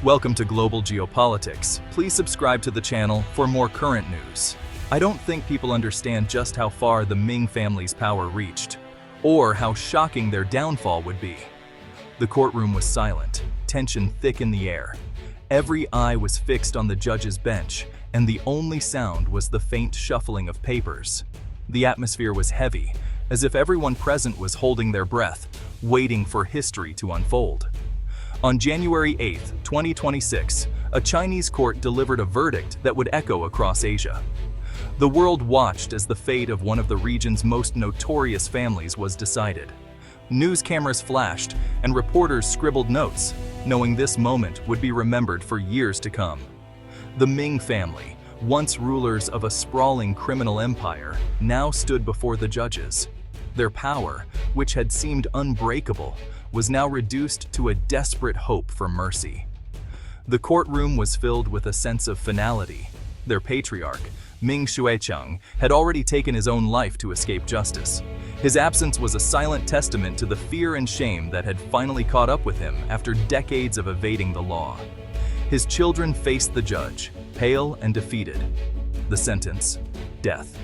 Welcome to Global Geopolitics. Please subscribe to the channel for more current news. I don't think people understand just how far the Ming family's power reached, or how shocking their downfall would be. The courtroom was silent, tension thick in the air. Every eye was fixed on the judge's bench, and the only sound was the faint shuffling of papers. The atmosphere was heavy, as if everyone present was holding their breath, waiting for history to unfold. On January 8, 2026, a Chinese court delivered a verdict that would echo across Asia. The world watched as the fate of one of the region's most notorious families was decided. News cameras flashed, and reporters scribbled notes, knowing this moment would be remembered for years to come. The Ming family, once rulers of a sprawling criminal empire, now stood before the judges. Their power, which had seemed unbreakable, was now reduced to a desperate hope for mercy. The courtroom was filled with a sense of finality. Their patriarch, Ming Xuecheng, had already taken his own life to escape justice. His absence was a silent testament to the fear and shame that had finally caught up with him after decades of evading the law. His children faced the judge, pale and defeated. The sentence: death.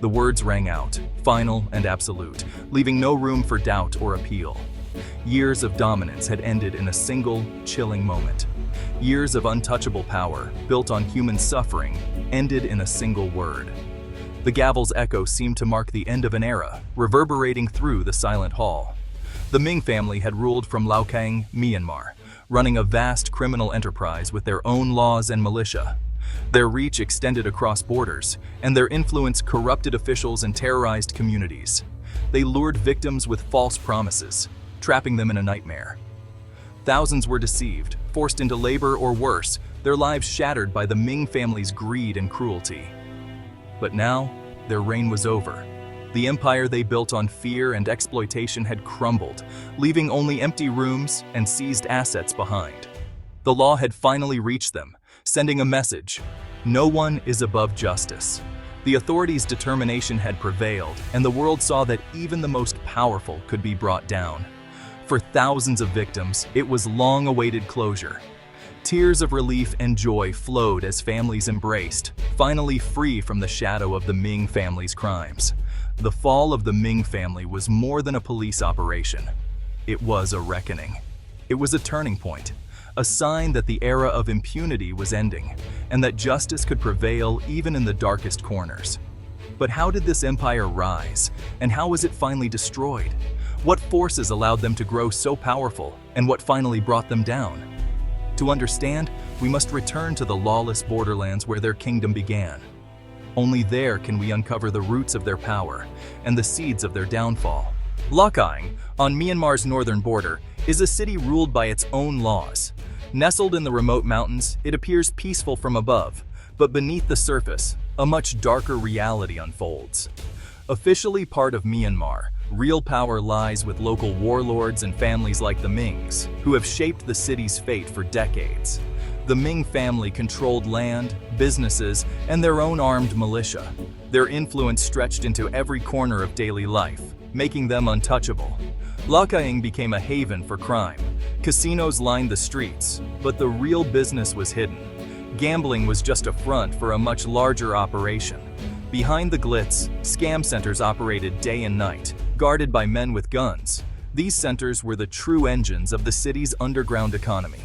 The words rang out, final and absolute, leaving no room for doubt or appeal. Years of dominance had ended in a single, chilling moment. Years of untouchable power, built on human suffering, ended in a single word. The gavel's echo seemed to mark the end of an era, reverberating through the silent hall. The Ming family had ruled from Laogang, Myanmar, running a vast criminal enterprise with their own laws and militia. Their reach extended across borders, and their influence corrupted officials and terrorized communities. They lured victims with false promises, trapping them in a nightmare. Thousands were deceived, forced into labor or worse, their lives shattered by the Ming family's greed and cruelty. But now, their reign was over. The empire they built on fear and exploitation had crumbled, leaving only empty rooms and seized assets behind. The law had finally reached them, sending a message: no one is above justice. The authorities' determination had prevailed, and the world saw that even the most powerful could be brought down. For thousands of victims, it was long-awaited closure. Tears of relief and joy flowed as families embraced, finally free from the shadow of the Ming family's crimes. The fall of the Ming family was more than a police operation. It was a reckoning. It was a turning point, a sign that the era of impunity was ending, and that justice could prevail even in the darkest corners. But how did this empire rise, and how was it finally destroyed? What forces allowed them to grow so powerful, and what finally brought them down? To understand, we must return to the lawless borderlands where their kingdom began. Only there can we uncover the roots of their power and the seeds of their downfall. Laogang, on Myanmar's northern border, is a city ruled by its own laws. Nestled in the remote mountains, it appears peaceful from above, but beneath the surface, a much darker reality unfolds. Officially part of Myanmar, real power lies with local warlords and families like the Mings, who have shaped the city's fate for decades. The Ming family controlled land, businesses, and their own armed militia. Their influence stretched into every corner of daily life, making them untouchable. Laogang became a haven for crime. Casinos lined the streets, but the real business was hidden. Gambling was just a front for a much larger operation. Behind the glitz, scam centers operated day and night, guarded by men with guns. These centers were the true engines of the city's underground economy.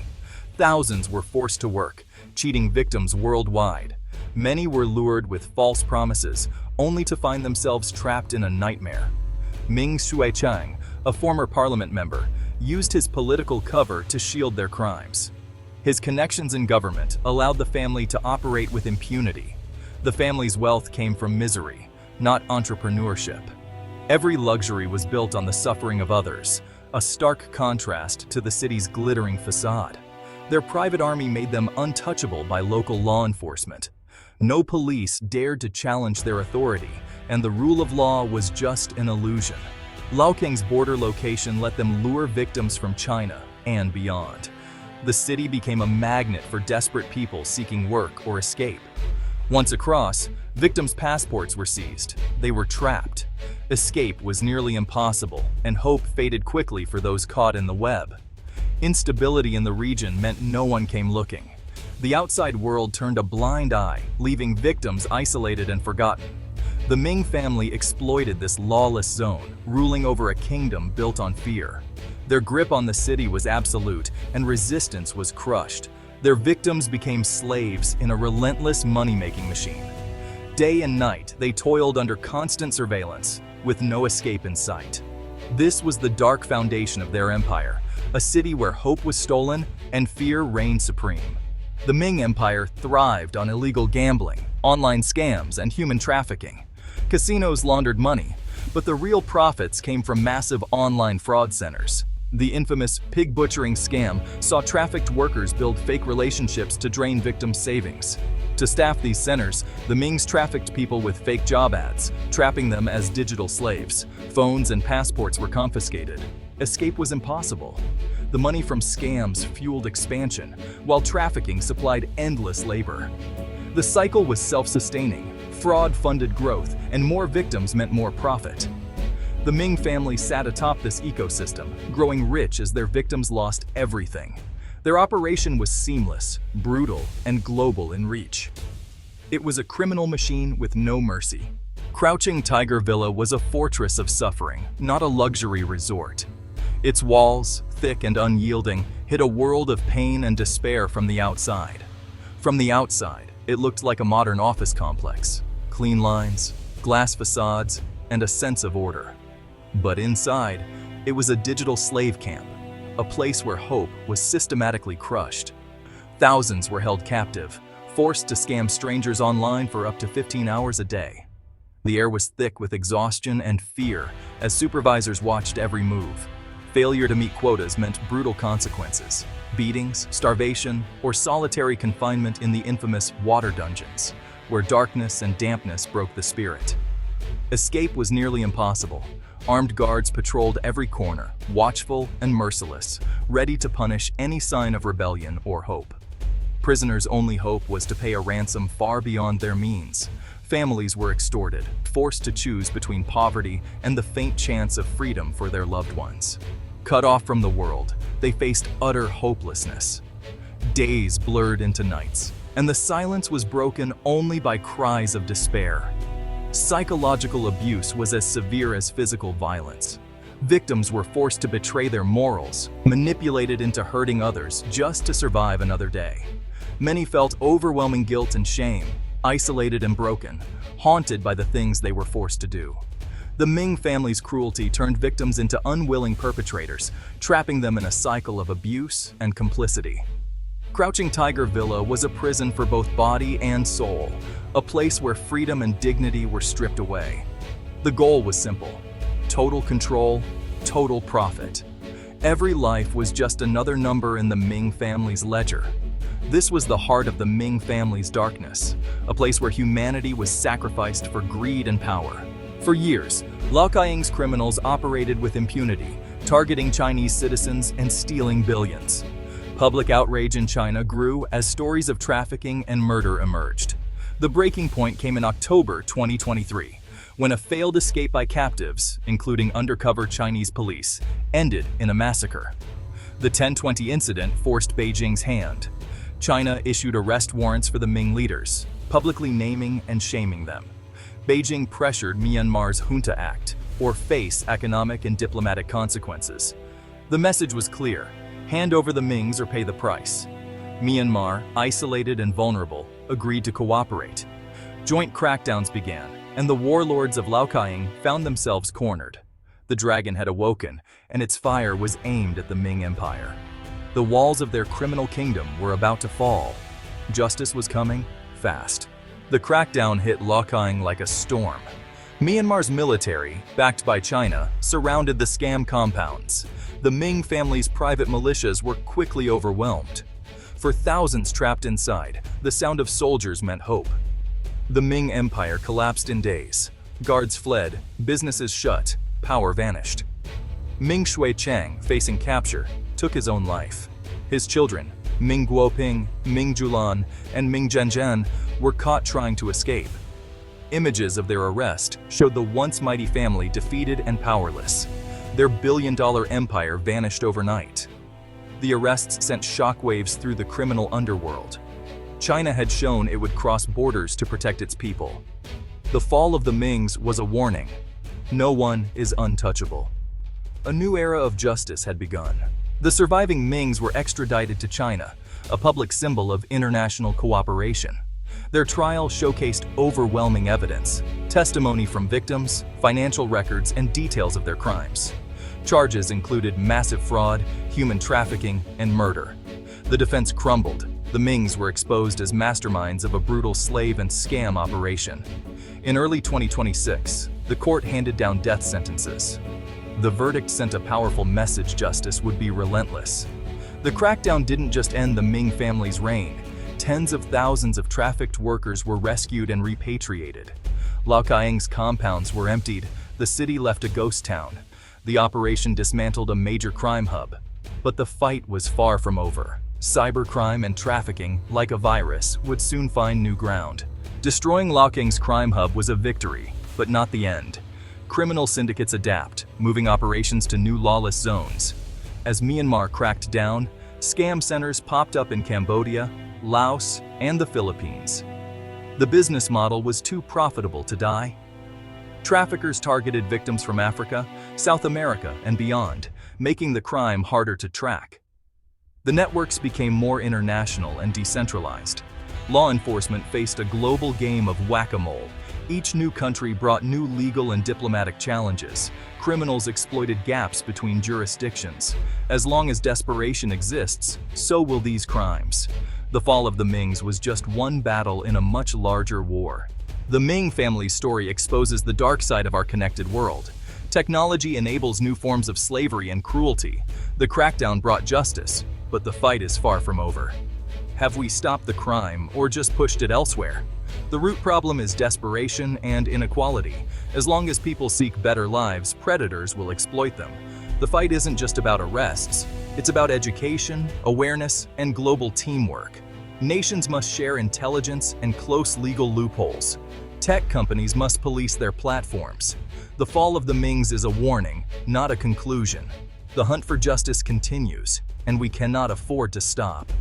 Thousands were forced to work, cheating victims worldwide. Many were lured with false promises, only to find themselves trapped in a nightmare. Ming Xuecheng, a former parliament member, used his political cover to shield their crimes. His connections in government allowed the family to operate with impunity. The family's wealth came from misery, not entrepreneurship. Every luxury was built on the suffering of others, a stark contrast to the city's glittering facade. Their private army made them untouchable by local law enforcement. No police dared to challenge their authority, and the rule of law was just an illusion. Laokang's border location let them lure victims from China and beyond. The city became a magnet for desperate people seeking work or escape. Once across, victims' passports were seized. They were trapped. Escape was nearly impossible, and hope faded quickly for those caught in the web. Instability in the region meant no one came looking. The outside world turned a blind eye, leaving victims isolated and forgotten. The Ming family exploited this lawless zone, ruling over a kingdom built on fear. Their grip on the city was absolute, and resistance was crushed. Their victims became slaves in a relentless money-making machine. Day and night, they toiled under constant surveillance, with no escape in sight. This was the dark foundation of their empire, a city where hope was stolen and fear reigned supreme. The Ming Empire thrived on illegal gambling, online scams, and human trafficking. Casinos laundered money, but the real profits came from massive online fraud centers. The infamous pig butchering scam saw trafficked workers build fake relationships to drain victims' savings. To staff these centers, the Mings trafficked people with fake job ads, trapping them as digital slaves. Phones and passports were confiscated. Escape was impossible. The money from scams fueled expansion, while trafficking supplied endless labor. The cycle was self-sustaining. Fraud funded growth, and more victims meant more profit. The Ming family sat atop this ecosystem, growing rich as their victims lost everything. Their operation was seamless, brutal, and global in reach. It was a criminal machine with no mercy. Crouching Tiger Villa was a fortress of suffering, not a luxury resort. Its walls, thick and unyielding, hid a world of pain and despair from the outside. From the outside, it looked like a modern office complex. Clean lines, glass facades, and a sense of order. But inside, it was a digital slave camp, a place where hope was systematically crushed. Thousands were held captive, forced to scam strangers online for up to 15 hours a day. The air was thick with exhaustion and fear as supervisors watched every move. Failure to meet quotas meant brutal consequences: beatings, starvation, or solitary confinement in the infamous water dungeons, where darkness and dampness broke the spirit. Escape was nearly impossible. Armed guards patrolled every corner, watchful and merciless, ready to punish any sign of rebellion or hope. Prisoners' only hope was to pay a ransom far beyond their means. Families were extorted, forced to choose between poverty and the faint chance of freedom for their loved ones. Cut off from the world, they faced utter hopelessness. Days blurred into nights, and the silence was broken only by cries of despair. Psychological abuse was as severe as physical violence. Victims were forced to betray their morals, manipulated into hurting others just to survive another day. Many felt overwhelming guilt and shame, isolated and broken, haunted by the things they were forced to do. The Ming family's cruelty turned victims into unwilling perpetrators, trapping them in a cycle of abuse and complicity. Crouching Tiger Villa was a prison for both body and soul, a place where freedom and dignity were stripped away. The goal was simple: total control, total profit. Every life was just another number in the Ming family's ledger. This was the heart of the Ming family's darkness, a place where humanity was sacrificed for greed and power. For years, Lau Ka-ying's criminals operated with impunity, targeting Chinese citizens and stealing billions. Public outrage in China grew as stories of trafficking and murder emerged. The breaking point came in October 2023, when a failed escape by captives, including undercover Chinese police, ended in a massacre. The 10/20 incident forced Beijing's hand. China issued arrest warrants for the Ming leaders, publicly naming and shaming them. Beijing pressured Myanmar's Junta Act, or face economic and diplomatic consequences. The message was clear: hand over the Mings or pay the price. Myanmar, isolated and vulnerable, agreed to cooperate. Joint crackdowns began, and the warlords of Lau Ka-ying found themselves cornered. The dragon had awoken, and its fire was aimed at the Ming Empire. The walls of their criminal kingdom were about to fall. Justice was coming, fast. The crackdown hit Lau Ka-ying like a storm. Myanmar's military, backed by China, surrounded the scam compounds. The Ming family's private militias were quickly overwhelmed. For thousands trapped inside, the sound of soldiers meant hope. The Ming Empire collapsed in days. Guards fled, businesses shut, power vanished. Ming Shui-chang, facing capture, took his own life. His children, Ming Guoping, Ming Julan, and Ming Zhenjian, were caught trying to escape. Images of their arrest showed the once mighty family defeated and powerless. Their billion-dollar empire vanished overnight. The arrests sent shockwaves through the criminal underworld. China had shown it would cross borders to protect its people. The fall of the Mings was a warning. No one is untouchable. A new era of justice had begun. The surviving Mings were extradited to China, a public symbol of international cooperation. Their trial showcased overwhelming evidence, testimony from victims, financial records, and details of their crimes. Charges included massive fraud, human trafficking, and murder. The defense crumbled. The Mings were exposed as masterminds of a brutal slave and scam operation. In early 2026, the court handed down death sentences. The verdict sent a powerful message: justice would be relentless. The crackdown didn't just end the Ming family's reign. Tens of thousands of trafficked workers were rescued and repatriated. Lau Ka-eng's compounds were emptied. The city left a ghost town. The operation dismantled a major crime hub. But the fight was far from over. Cybercrime and trafficking, like a virus, would soon find new ground. Destroying Lau Ka-eng's crime hub was a victory, but not the end. Criminal syndicates adapt, moving operations to new lawless zones. As Myanmar cracked down, scam centers popped up in Cambodia, Laos, and the Philippines. The business model was too profitable to die. Traffickers targeted victims from Africa, South America, and beyond, making the crime harder to track. The networks became more international and decentralized. Law enforcement faced a global game of whack-a-mole. Each new country brought new legal and diplomatic challenges. Criminals exploited gaps between jurisdictions. As long as desperation exists, so will these crimes. The fall of the Mings was just one battle in a much larger war. The Ming family's story exposes the dark side of our connected world. Technology enables new forms of slavery and cruelty. The crackdown brought justice, but the fight is far from over. Have we stopped the crime or just pushed it elsewhere? The root problem is desperation and inequality. As long as people seek better lives, predators will exploit them. The fight isn't just about arrests. It's about education, awareness, and global teamwork. Nations must share intelligence and close legal loopholes. Tech companies must police their platforms. The fall of the Mings is a warning, not a conclusion. The hunt for justice continues, and we cannot afford to stop.